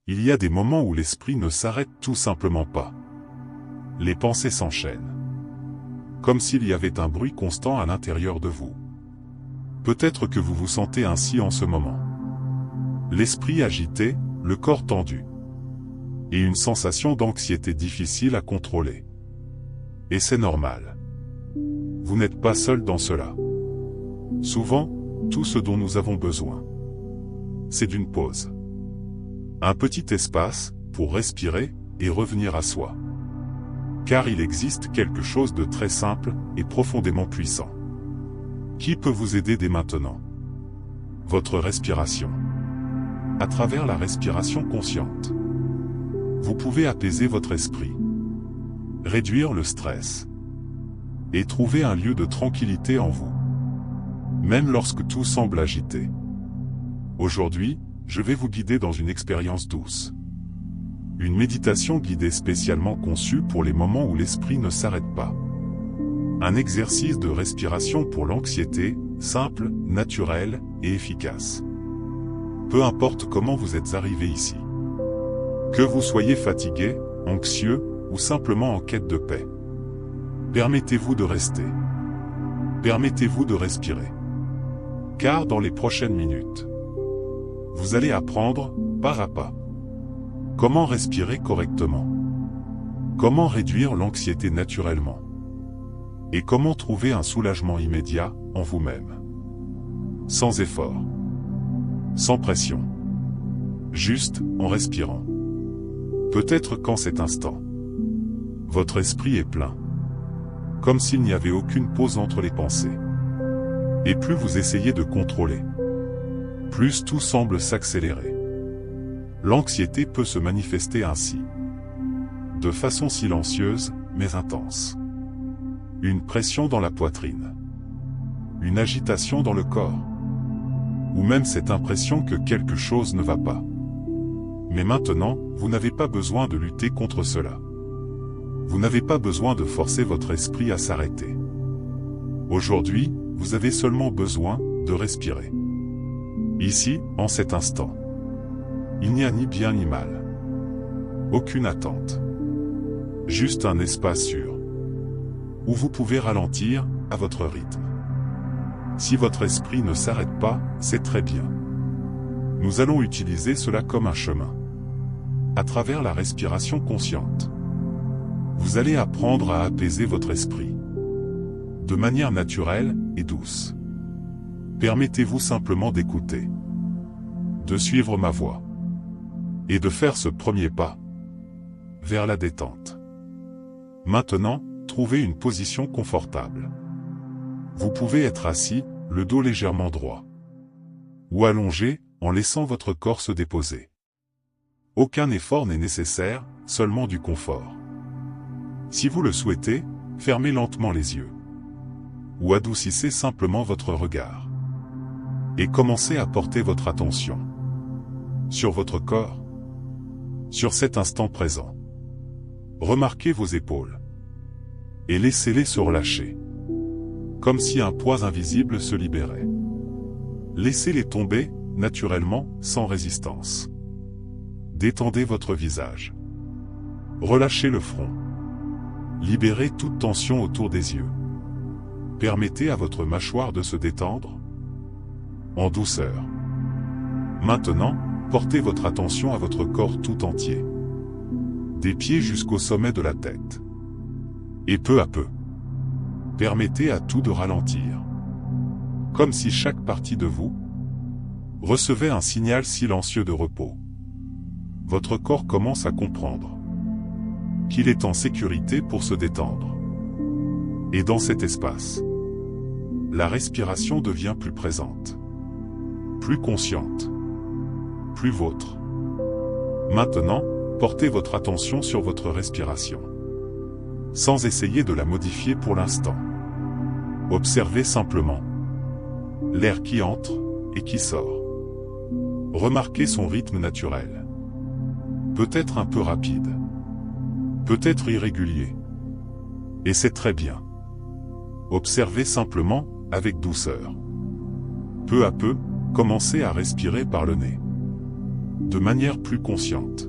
Il y a des moments où l'esprit ne s'arrête tout simplement pas. Les pensées s'enchaînent. Comme s'il y avait un bruit constant à l'intérieur de vous. Peut-être que vous vous sentez ainsi en ce moment. L'esprit agité, le corps tendu. Et une sensation d'anxiété difficile à contrôler. Et c'est normal. Vous n'êtes pas seul dans cela. Souvent, tout ce dont nous avons besoin, c'est d'une pause. Un petit espace, pour respirer, et revenir à soi. Car il existe quelque chose de très simple, et profondément puissant. Qui peut vous aider dès maintenant? Votre respiration. À travers la respiration consciente, vous pouvez apaiser votre esprit, réduire le stress, et trouver un lieu de tranquillité en vous, même lorsque tout semble agité. Aujourd'hui, je vais vous guider dans une expérience douce. Une méditation guidée spécialement conçue pour les moments où l'esprit ne s'arrête pas. Un exercice de respiration pour l'anxiété, simple, naturel et efficace. Peu importe comment vous êtes arrivé ici. Que vous soyez fatigué, anxieux, ou simplement en quête de paix. Permettez-vous de rester. Permettez-vous de respirer. Car dans les prochaines minutes, vous allez apprendre, pas à pas, comment respirer correctement. Comment réduire l'anxiété naturellement. Et comment trouver un soulagement immédiat, en vous-même. Sans effort. Sans pression. Juste, en respirant. Peut-être qu'en cet instant, votre esprit est plein. Comme s'il n'y avait aucune pause entre les pensées. Et plus vous essayez de contrôler, plus tout semble s'accélérer. L'anxiété peut se manifester ainsi. De façon silencieuse, mais intense. Une pression dans la poitrine. Une agitation dans le corps. Ou même cette impression que quelque chose ne va pas. Mais maintenant, vous n'avez pas besoin de lutter contre cela. Vous n'avez pas besoin de forcer votre esprit à s'arrêter. Aujourd'hui, vous avez seulement besoin de respirer. Ici, en cet instant. Il n'y a ni bien ni mal. Aucune attente. Juste un espace sûr. Où vous pouvez ralentir, à votre rythme. Si votre esprit ne s'arrête pas, c'est très bien. Nous allons utiliser cela comme un chemin. À travers la respiration consciente. Vous allez apprendre à apaiser votre esprit. De manière naturelle et douce. Permettez-vous simplement d'écouter. De suivre ma voix. Et de faire ce premier pas. Vers la détente. Maintenant, trouvez une position confortable. Vous pouvez être assis, le dos légèrement droit. Ou allongé, en laissant votre corps se déposer. Aucun effort n'est nécessaire, seulement du confort. Si vous le souhaitez, fermez lentement les yeux. Ou adoucissez simplement votre regard. Et commencez à porter votre attention sur votre corps, sur cet instant présent. Remarquez vos épaules. Et laissez-les se relâcher. Comme si un poids invisible se libérait. Laissez-les tomber, naturellement, sans résistance. Détendez votre visage. Relâchez le front. Libérez toute tension autour des yeux. Permettez à votre mâchoire de se détendre. En douceur. Maintenant, portez votre attention à votre corps tout entier. Des pieds jusqu'au sommet de la tête. Et peu à peu, permettez à tout de ralentir. Comme si chaque partie de vous recevait un signal silencieux de repos. Votre corps commence à comprendre qu'il est en sécurité pour se détendre. Et dans cet espace, la respiration devient plus présente, plus consciente, plus vôtre. Maintenant, portez votre attention sur votre respiration. Sans essayer de la modifier pour l'instant. Observez simplement l'air qui entre et qui sort. Remarquez son rythme naturel. Peut-être un peu rapide. Peut-être irrégulier. Et c'est très bien. Observez simplement, avec douceur. Peu à peu, commencez à respirer par le nez. de manière plus consciente.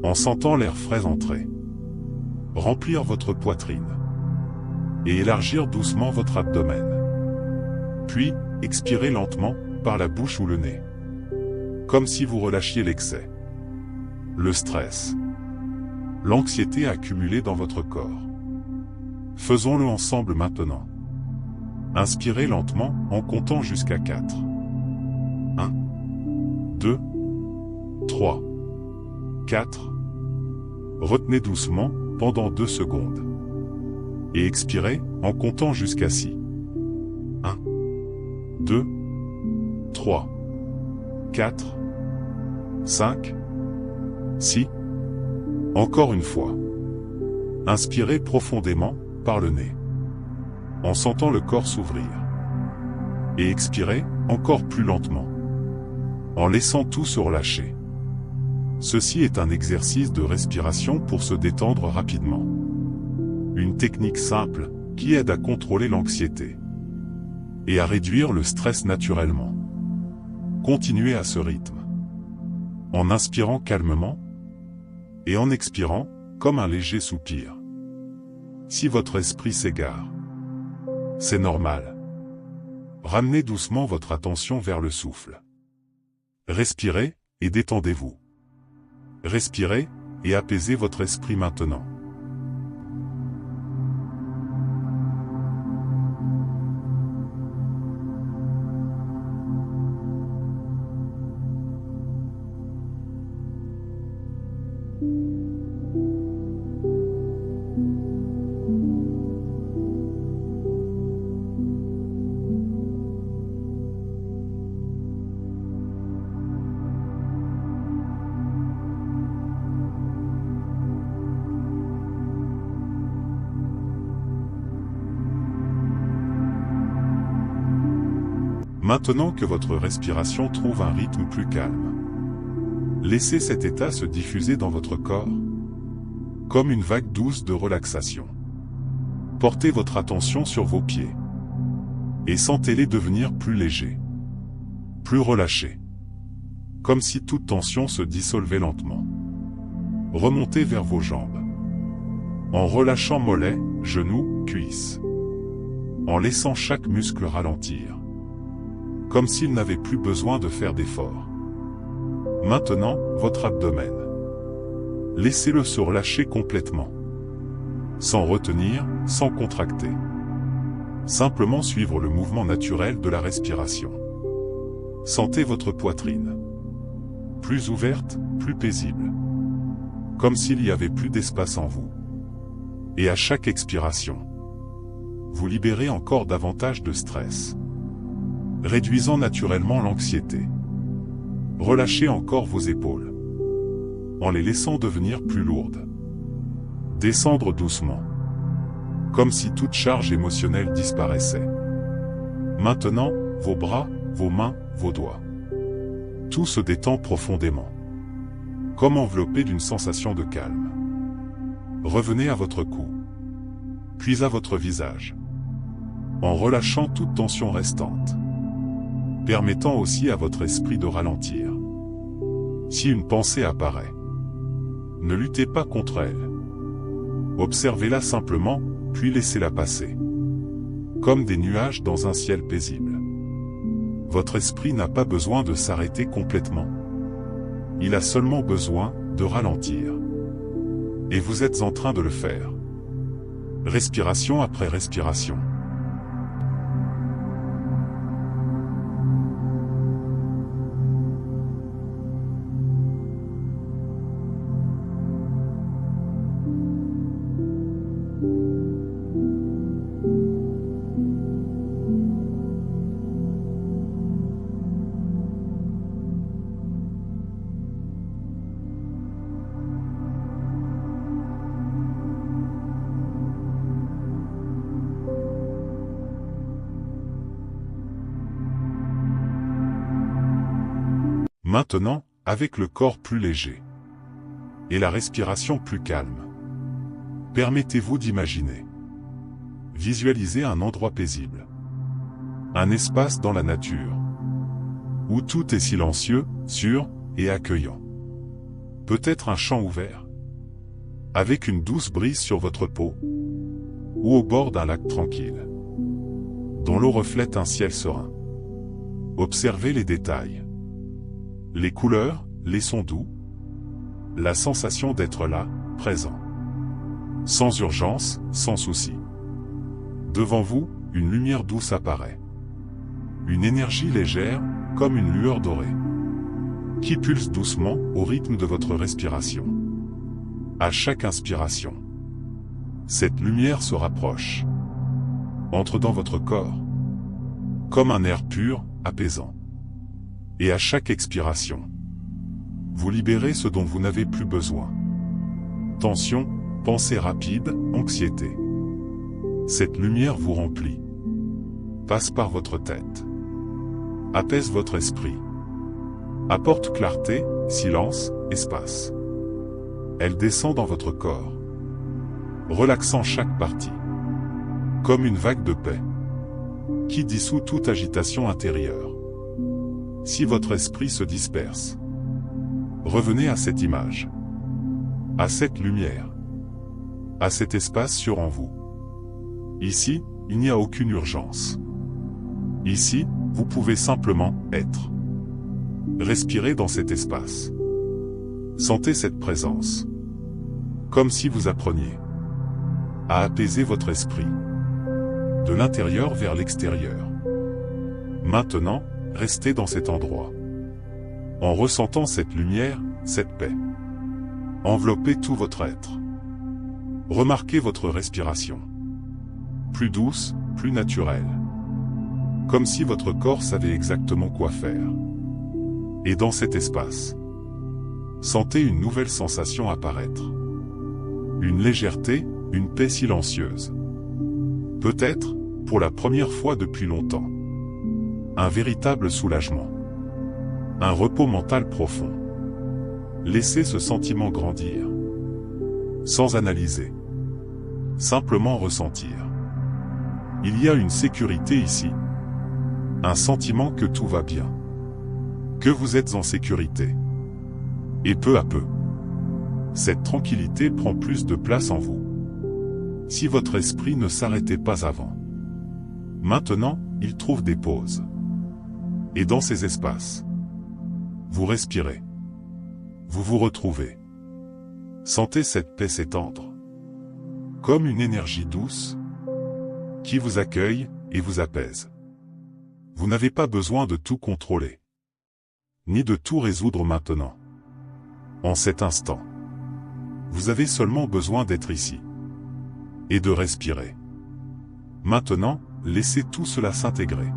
En sentant l'air frais entrer, remplir votre poitrine et élargir doucement votre abdomen. Puis, expirez lentement, par la bouche ou le nez. Comme si vous relâchiez l'excès, le stress, l'anxiété accumulée dans votre corps. Faisons-le ensemble maintenant. Inspirez lentement en comptant jusqu'à 4. 1, 2, 3, 4. Retenez doucement pendant 2 secondes. Et expirez en comptant jusqu'à 6. 1, 2, 3, 4, 5, 6. Encore une fois. Inspirez profondément par le nez, en sentant le corps s'ouvrir. Et expirez encore plus lentement, en laissant tout se relâcher. Ceci est un exercice de respiration pour se détendre rapidement. Une technique simple qui aide à contrôler l'anxiété et à réduire le stress naturellement. Continuez à ce rythme, en inspirant calmement et en expirant comme un léger soupir. Si votre esprit s'égare, c'est normal. Ramenez doucement votre attention vers le souffle. Respirez et détendez-vous. Respirez et apaisez votre esprit maintenant. Maintenant que votre respiration trouve un rythme plus calme, laissez cet état se diffuser dans votre corps, comme une vague douce de relaxation. Portez votre attention sur vos pieds, et sentez-les devenir plus légers, plus relâchés, comme si toute tension se dissolvait lentement. Remontez vers vos jambes, en relâchant mollets, genoux, cuisses, en laissant chaque muscle ralentir, comme s'il n'avait plus besoin de faire d'efforts. Maintenant, votre abdomen. Laissez-le se relâcher complètement. Sans retenir, sans contracter. Simplement suivre le mouvement naturel de la respiration. Sentez votre poitrine. Plus ouverte, plus paisible. Comme s'il y avait plus d'espace en vous. Et à chaque expiration, vous libérez encore davantage de stress, réduisant naturellement l'anxiété. Relâchez encore vos épaules, en les laissant devenir plus lourdes. Descendre doucement, comme si toute charge émotionnelle disparaissait. Maintenant, vos bras, vos mains, vos doigts. Tout se détend profondément, comme enveloppé d'une sensation de calme. Revenez à votre cou, puis à votre visage, en relâchant toute tension restante, permettant aussi à votre esprit de ralentir. Si une pensée apparaît, ne luttez pas contre elle. Observez-la simplement, puis laissez-la passer, comme des nuages dans un ciel paisible. Votre esprit n'a pas besoin de s'arrêter complètement. Il a seulement besoin de ralentir. Et vous êtes en train de le faire. Respiration après respiration. Maintenant, avec le corps plus léger et la respiration plus calme, permettez-vous d'imaginer. Visualisez un endroit paisible, un espace dans la nature, où tout est silencieux, sûr, et accueillant. Peut-être un champ ouvert, avec une douce brise sur votre peau, ou au bord d'un lac tranquille, dont l'eau reflète un ciel serein. Observez les détails, les couleurs, les sons doux, la sensation d'être là, présent. Sans urgence, sans souci. Devant vous, une lumière douce apparaît. Une énergie légère, comme une lueur dorée, qui pulse doucement au rythme de votre respiration. À chaque inspiration, cette lumière se rapproche, entre dans votre corps, comme un air pur, apaisant. Et à chaque expiration, vous libérez ce dont vous n'avez plus besoin. Tension, pensée rapide, anxiété. Cette lumière vous remplit, passe par votre tête, apaise votre esprit, apporte clarté, silence, espace. Elle descend dans votre corps, relaxant chaque partie, comme une vague de paix, qui dissout toute agitation intérieure. Si votre esprit se disperse, revenez à cette image, à cette lumière, à cet espace sûr en vous. Ici, il n'y a aucune urgence. Ici, vous pouvez simplement être. Respirez dans cet espace. Sentez cette présence, comme si vous appreniez à apaiser votre esprit, de l'intérieur vers l'extérieur. Maintenant, restez dans cet endroit, en ressentant cette lumière, cette paix. Enveloppez tout votre être. Remarquez votre respiration, plus douce, plus naturelle, comme si votre corps savait exactement quoi faire. Et dans cet espace, sentez une nouvelle sensation apparaître. Une légèreté, une paix silencieuse. Peut-être, pour la première fois depuis longtemps, un véritable soulagement. Un repos mental profond. Laissez ce sentiment grandir, sans analyser, simplement ressentir. Il y a une sécurité ici, un sentiment que tout va bien, que vous êtes en sécurité. Et peu à peu, cette tranquillité prend plus de place en vous. Si votre esprit ne s'arrêtait pas avant, maintenant, il trouve des pauses. Et dans ces espaces, vous respirez. Vous vous retrouvez. Sentez cette paix s'étendre, comme une énergie douce, qui vous accueille et vous apaise. Vous n'avez pas besoin de tout contrôler, ni de tout résoudre maintenant. En cet instant, vous avez seulement besoin d'être ici, et de respirer. Maintenant, laissez tout cela s'intégrer,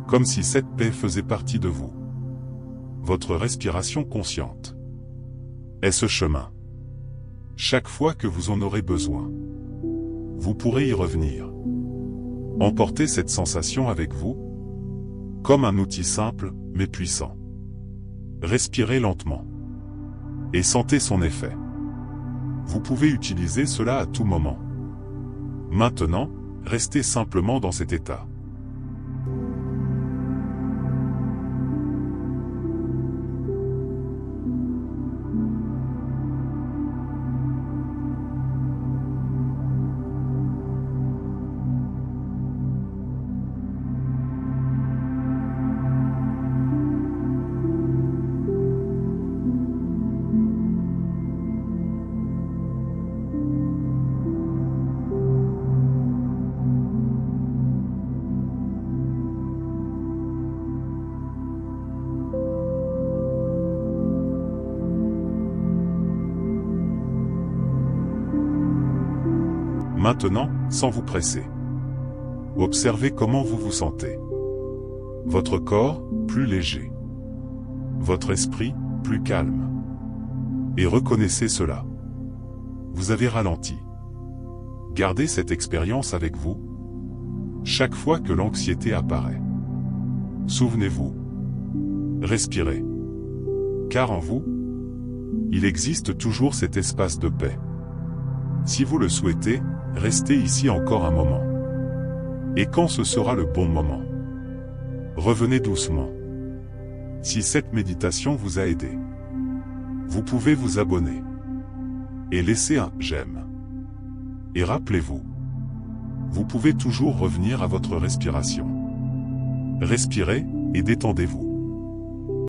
comme si cette paix faisait partie de vous. Votre respiration consciente est ce chemin. Chaque fois que vous en aurez besoin, vous pourrez y revenir. Emportez cette sensation avec vous, comme un outil simple, mais puissant. Respirez lentement, et sentez son effet. Vous pouvez utiliser cela à tout moment. Maintenant, restez simplement dans cet état. Maintenant, sans vous presser, observez comment vous vous sentez. Votre corps, plus léger. Votre esprit, plus calme. Et reconnaissez cela. Vous avez ralenti. Gardez cette expérience avec vous, chaque fois que l'anxiété apparaît. Souvenez-vous. Respirez. Car en vous, il existe toujours cet espace de paix. Si vous le souhaitez, restez ici encore un moment. Et quand ce sera le bon moment, revenez doucement. Si cette méditation vous a aidé, vous pouvez vous abonner et laisser un j'aime. Et rappelez-vous, vous pouvez toujours revenir à votre respiration. Respirez et détendez-vous.